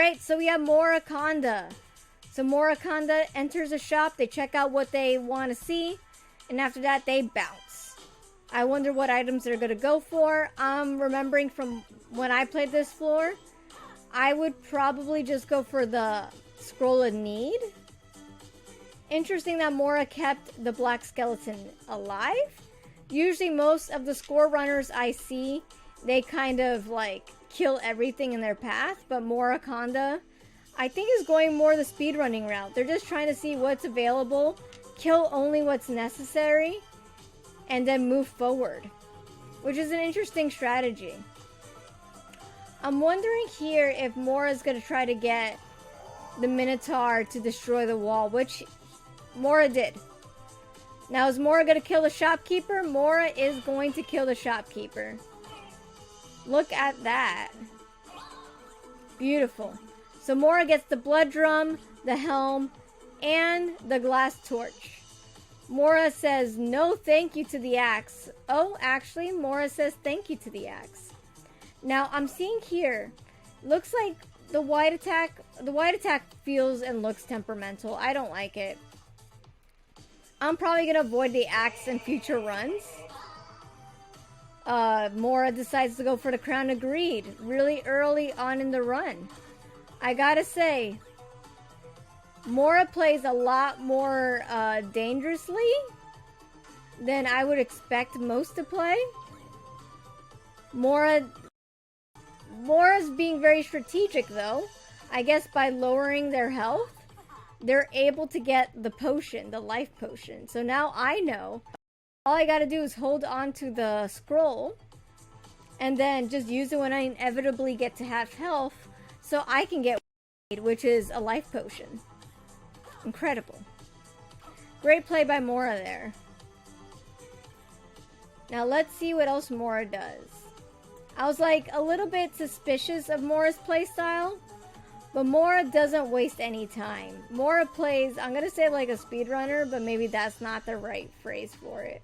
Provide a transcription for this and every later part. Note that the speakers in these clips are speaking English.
Alright, so we have Morraconda. So Morraconda enters a shop, they check out what they want to see, and after that they bounce. I wonder what items they're going to go for. Remembering from when I played this floor, I would probably just go for the Scroll of Need. Interesting that Mora kept the black skeleton alive. Usually most of the score runners I see, they kind of like kill everything in their path, but Morraconda, I think, is going more the speedrunning route. They're just trying to see what's available, kill only what's necessary, and then move forward, which is an interesting strategy. I'm wondering here if Mora's going to try to get the Minotaur to destroy the wall, which Mora did. Now, is Mora going to kill the shopkeeper? Mora is going to kill the shopkeeper. Look at that. Beautiful. So Mora gets the blood drum, the helm, and the glass torch. Mora says no thank you to the axe. Oh, actually, Mora says thank you to the axe. Now, I'm seeing here, looks like the white attack feels and looks temperamental. I don't like it. I'm probably going to avoid the axe in future runs. Mora decides to go for the Crown of Greed really early on in the run. I gotta say, Mora plays a lot more dangerously than I would expect most to play. Mora's being very strategic though. I guess by lowering their health, they're able to get the potion, the life potion. So now I know all I gotta do is hold on to the scroll and then just use it when I inevitably get to half health so I can get which is a life potion. Incredible. Great play by Mora there. Now let's see what else Mora does. I was like a little bit suspicious of Mora's playstyle, but Mora doesn't waste any time. Mora plays, I'm gonna say like a speedrunner, but maybe that's not the right phrase for it.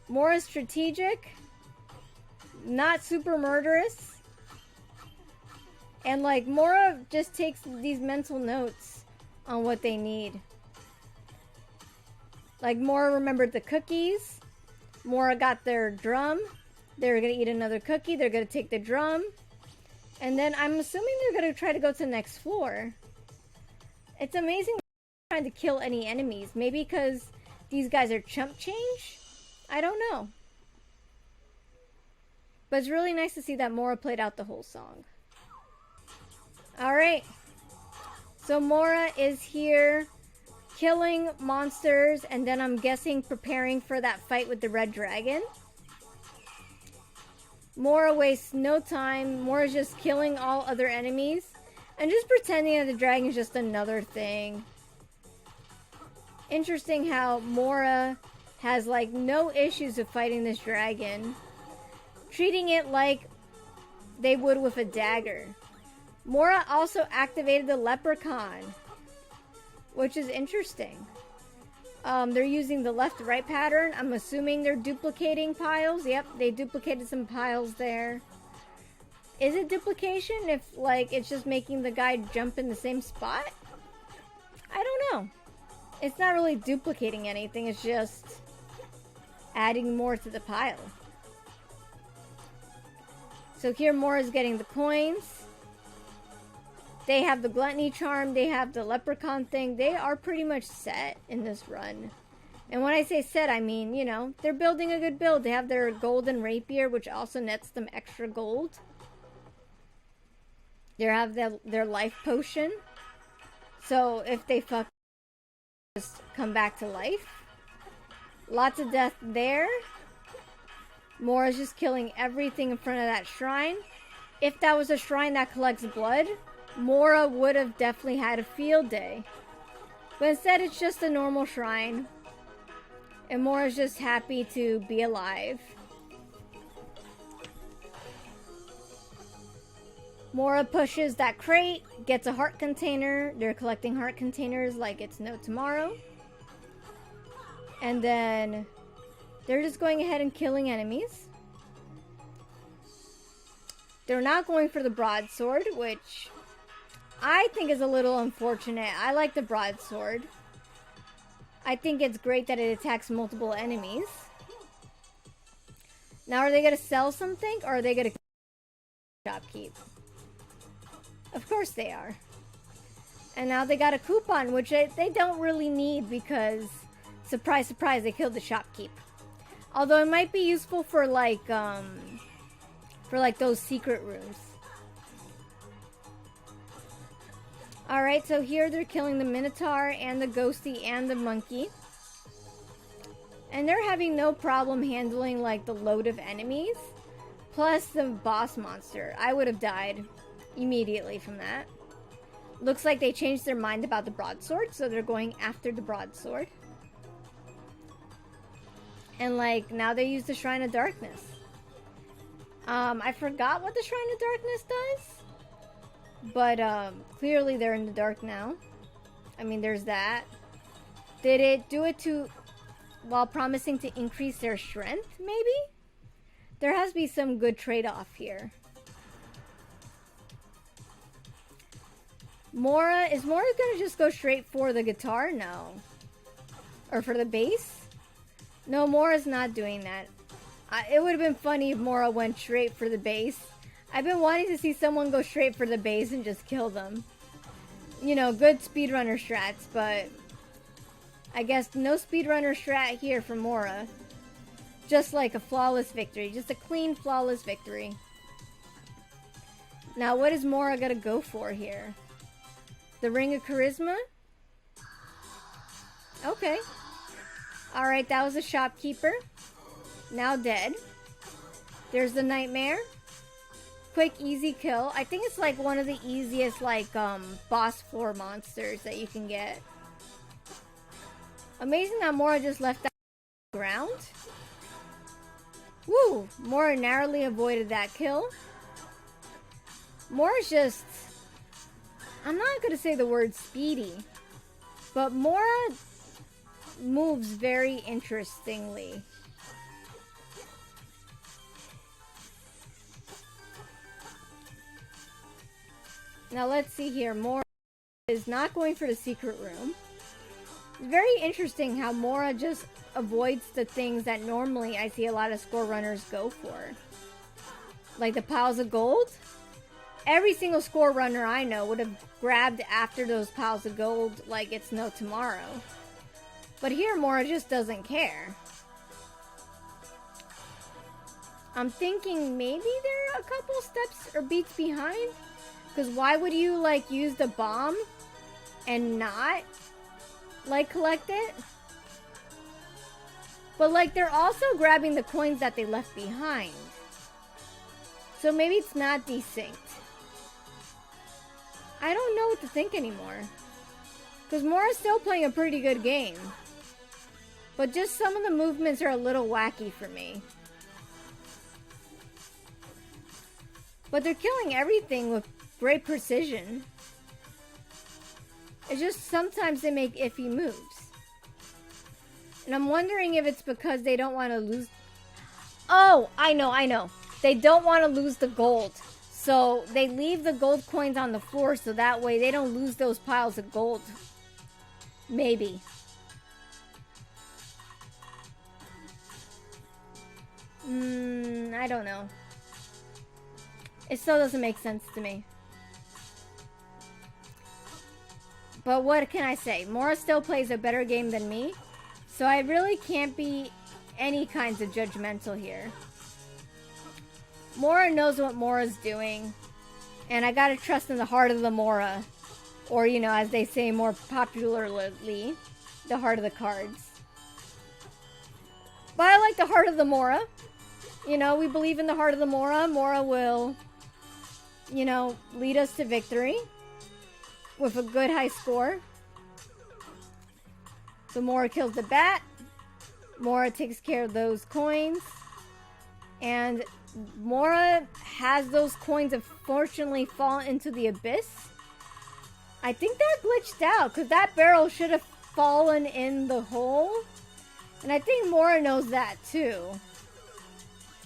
Mora's strategic, not super murderous, and like Mora just takes these mental notes on what they need. Like Mora remembered the cookies, Mora got their drum, they're gonna eat another cookie, they're gonna take the drum, and then I'm assuming they're gonna try to go to the next floor. It's amazing they're trying to kill any enemies. Maybe because these guys are chump change? I don't know. But it's really nice to see that Mora played out the whole song. Alright. So Mora is here killing monsters, and then I'm guessing preparing for that fight with the red dragon. Mora wastes no time. Mora's just killing all other enemies and just pretending that the dragon is just another thing. Interesting how Mora has like no issues with fighting this dragon, treating it like they would with a dagger. Mora also activated the leprechaun, which is interesting. They're using the left-right pattern. I'm assuming they're duplicating piles. Yep, they duplicated some piles there. Is it duplication if, like, it's just making the guy jump in the same spot? I don't know. It's not really duplicating anything. It's just adding more to the pile. So here Mora's getting the coins. They have the gluttony charm, they have the leprechaun thing. They are pretty much set in this run. And when I say set, I mean, you know, they're building a good build. They have their golden rapier, which also nets them extra gold. They have their life potion. So if they fuck, just come back to life. Lots of death there. Mora's just killing everything in front of that shrine. If that was a shrine that collects blood, Mora would have definitely had a field day. But instead it's just a normal shrine. And Mora's just happy to be alive. Mora pushes that crate, gets a heart container. They're collecting heart containers like it's no tomorrow. And then they're just going ahead and killing enemies. They're not going for the broadsword, which I think is a little unfortunate. I like the broadsword. I think it's great that it attacks multiple enemies. Now, are they going to sell something, or are they going to shopkeep? Of course they are. And now they got a coupon, which they don't really need because, surprise, surprise, they killed the shopkeep. Although it might be useful for like those secret rooms. Alright, so here they're killing the Minotaur and the Ghosty and the Monkey. And they're having no problem handling like the load of enemies. Plus the boss monster. I would have died immediately from that. Looks like they changed their mind about the broadsword, so they're going after the broadsword. And like, now they use the Shrine of Darkness. I forgot what the Shrine of Darkness does. But clearly they're in the dark now. I mean, there's that. Did it do it while promising to increase their strength, maybe? There has to be some good trade-off here. Is Mora gonna just go straight for the guitar? No. Or for the bass? No, Mora's not doing that. It would have been funny if Mora went straight for the bass. I've been wanting to see someone go straight for the bass and just kill them. You know, good speedrunner strats, but I guess no speedrunner strat here for Mora. Just like a flawless victory. Just a clean, flawless victory. Now, what is Mora gonna go for here? The Ring of Charisma? Okay. Alright, that was a shopkeeper. Now dead. There's the Nightmare. Quick, easy kill. I think it's like one of the easiest, like, boss floor monsters that you can get. Amazing that Mora just left that on the ground. Woo! Mora narrowly avoided that kill. Mora's just... I'm not gonna say the word speedy, but Mora moves very interestingly. Now let's see here. Mora is not going for the secret room. It's very interesting how Mora just avoids the things that normally I see a lot of score runners go for. Like the piles of gold. Every single score runner I know would have grabbed after those piles of gold like it's no tomorrow. But here Mora just doesn't care. I'm thinking maybe they're a couple steps or beats behind. Because why would you like use the bomb and not like collect it? But like they're also grabbing the coins that they left behind. So maybe it's not desynced. I don't know what to think anymore. Because Mora's still playing a pretty good game. But just some of the movements are a little wacky for me. But they're killing everything with great precision. It's just sometimes they make iffy moves. And I'm wondering if it's because they don't want to lose... Oh, I know. They don't want to lose the gold. So they leave the gold coins on the floor so that way they don't lose those piles of gold. Maybe. I don't know. It still doesn't make sense to me. But what can I say? Mora still plays a better game than me. So I really can't be any kinds of judgmental here. Mora knows what Mora's doing. And I gotta trust in the heart of the Mora. Or, you know, as they say more popularly, the heart of the cards. But I like the heart of the Mora. You know, we believe in the heart of the Mora. Mora will, you know, lead us to victory. With a good high score. So Mora kills the bat. Mora takes care of those coins. And Mora has those coins unfortunately fall into the abyss. I think that glitched out because that barrel should have fallen in the hole. And I think Mora knows that too.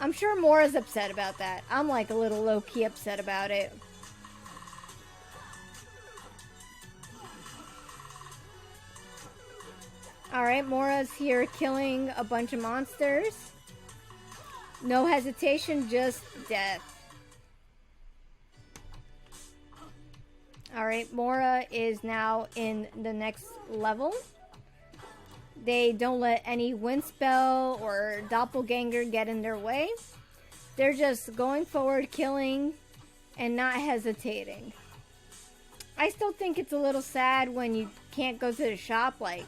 I'm sure Mora's upset about that. I'm like a little low-key upset about it. Alright, Mora's here killing a bunch of monsters. No hesitation, just death. Alright, Mora is now in the next level. They don't let any wind spell or doppelganger get in their way. They're just going forward, killing, and not hesitating. I still think it's a little sad when you can't go to the shop. Like,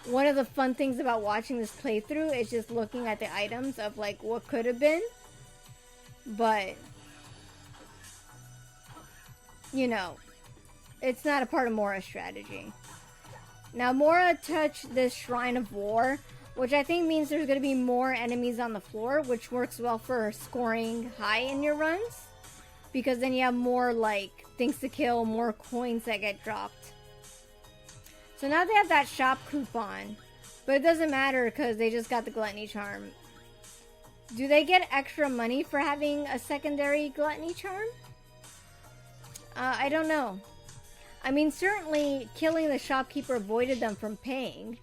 one of the fun things about watching this playthrough is just looking at the items of like what could have been. But, you know, it's not a part of Mora's strategy. Now, Mora touched this Shrine of War, which I think means there's going to be more enemies on the floor, which works well for scoring high in your runs. Because then you have more, like, things to kill, more coins that get dropped. So now they have that shop coupon. But it doesn't matter because they just got the Gluttony Charm. Do they get extra money for having a secondary Gluttony Charm? I don't know. I mean, certainly killing the shopkeeper avoided them from paying.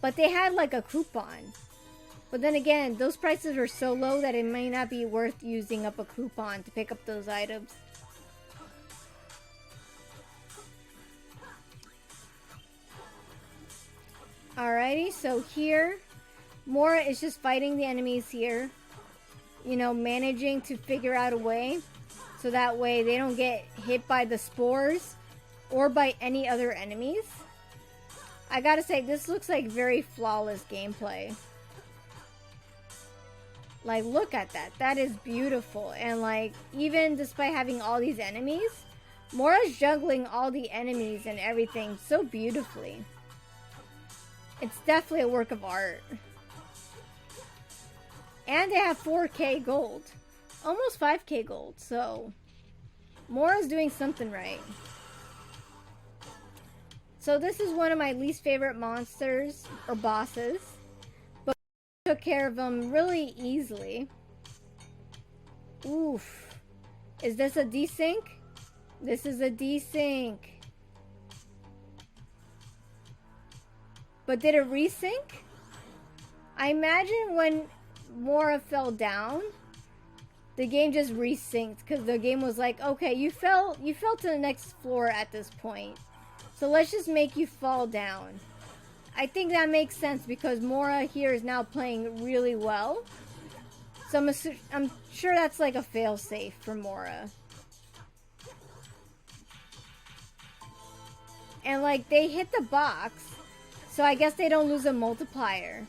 But they had like a coupon. But then again, those prices are so low that it may not be worth using up a coupon to pick up those items. Alrighty, so here, Mora is just fighting the enemies here. You know, managing to figure out a way. So that way they don't get hit by the spores or by any other enemies. I gotta say, this looks like very flawless gameplay. Like, look at that. That is beautiful. And like, even despite having all these enemies, Mora's juggling all the enemies and everything so beautifully. It's definitely a work of art. And they have 4K gold. Almost 5K gold, so Mora's doing something right. So this is one of my least favorite monsters, or bosses. But we took care of them really easily. Oof. Is this a desync? This is a desync. But did it resync? I imagine when Mora fell down, the game just resynced because the game was like, okay, you fell to the next floor at this point. So let's just make you fall down. I think that makes sense because Mora here is now playing really well. So I'm sure that's like a failsafe for Mora. And like, they hit the box, so I guess they don't lose a multiplier.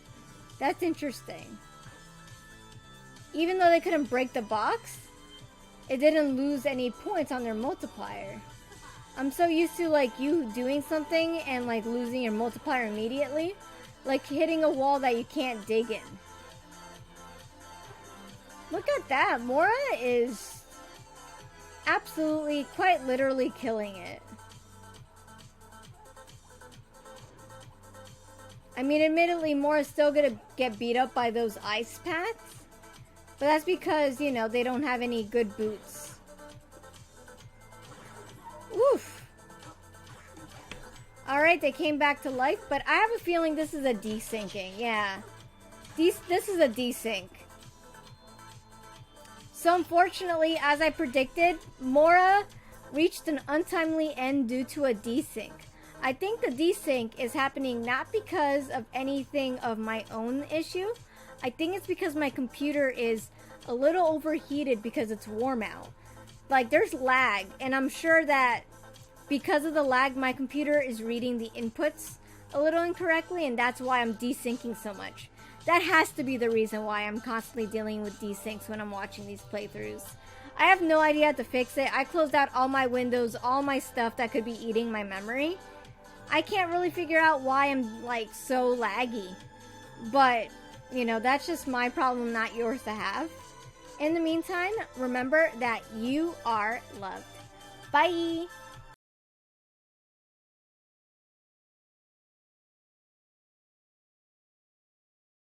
That's interesting. Even though they couldn't break the box, it didn't lose any points on their multiplier. I'm so used to like you doing something and like losing your multiplier immediately. Like hitting a wall that you can't dig in. Look at that. Mora is absolutely, quite literally killing it. I mean, admittedly, Mora's still gonna get beat up by those ice paths. But that's because, you know, they don't have any good boots. Oof. Alright, they came back to life, but I have a feeling this is a desyncing. Yeah. This is a desync. So unfortunately, as I predicted, Mora reached an untimely end due to a desync. I think the desync is happening not because of anything of my own issue. I think it's because my computer is a little overheated because it's warm out. Like, there's lag, and I'm sure that because of the lag, my computer is reading the inputs a little incorrectly, and that's why I'm desyncing so much. That has to be the reason why I'm constantly dealing with desyncs when I'm watching these playthroughs. I have no idea how to fix it. I closed out all my windows, all my stuff that could be eating my memory. I can't really figure out why I'm, like, so laggy. But, you know, that's just my problem, not yours to have. In the meantime, remember that you are loved. Bye!